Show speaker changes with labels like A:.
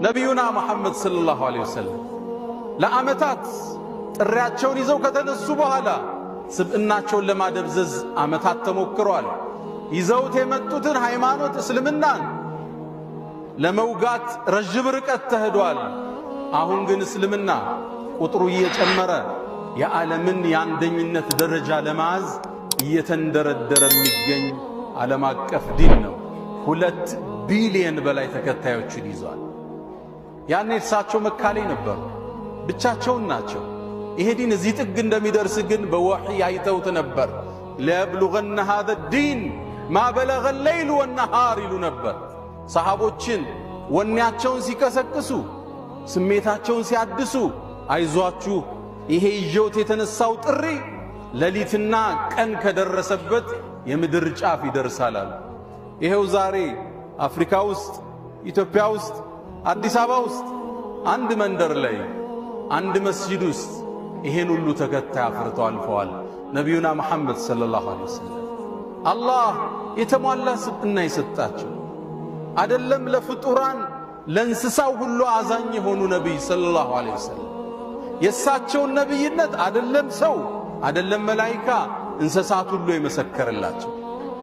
A: ነቢዩና መሐመድ ሰለላሁ ዐለይሂ ወሰለም ለዓመታት ጥሪያቸውን ይዘው ከተነሱ በኋላ ስብዕናቸውን ለማደብዘዝ ዓመታት ተሞክሯል። ይዘውት የመጡትን ሃይማኖት እስልምናን ለመውጋት ረጅም ርቀት ተሄዷል። አሁን ግን እስልምና ቁጥሩ እየጨመረ የዓለምን የአንደኝነት ደረጃ ለመያዝ እየተንደረደረ የሚገኝ ዓለም አቀፍ ዲን ነው። 2 ቢሊየን በላይ ተከታዮችን ይዟል። ያኔ እርሳቸው መካ ላይ ነበሩ፣ ብቻቸውን ናቸው። ይሄ ዲን እዚህ ጥግ እንደሚደርስ ግን በወሕይ አይተውት ነበር። ለየብሉገነ ሃዛ ዲን ማ በለገ ሌይሉ ወነሃር ይሉ ነበር። ሰሓቦችን ወኔያቸውን ሲቀሰቅሱ፣ ስሜታቸውን ሲያድሱ፣ አይዟችሁ ይሄ ይዤውት የተነሳው ጥሪ ሌሊትና ቀን ከደረሰበት የምድር ጫፍ ይደርሳል አሉ። ይሄው ዛሬ አፍሪካ ውስጥ፣ ኢትዮጵያ ውስጥ፣ አዲስ አበባ ውስጥ አንድ መንደር ላይ አንድ መስጂድ ውስጥ ይሄን ሁሉ ተከታይ አፍርተው አልፈዋል። ነቢዩና መሐመድ ሰለላሁ ዐለይሂ ወሰለም አላህ የተሟላ ስብዕና የሰጣቸው አይደለም ለፍጡራን ለእንስሳው ሁሉ አዛኝ የሆኑ ነቢይ ሰለላሁ ዐለይሂ ወሰለም የእሳቸውን ነቢይነት አይደለም ሰው አይደለም መላኢካ እንስሳት ሁሉ የመሰከረላቸው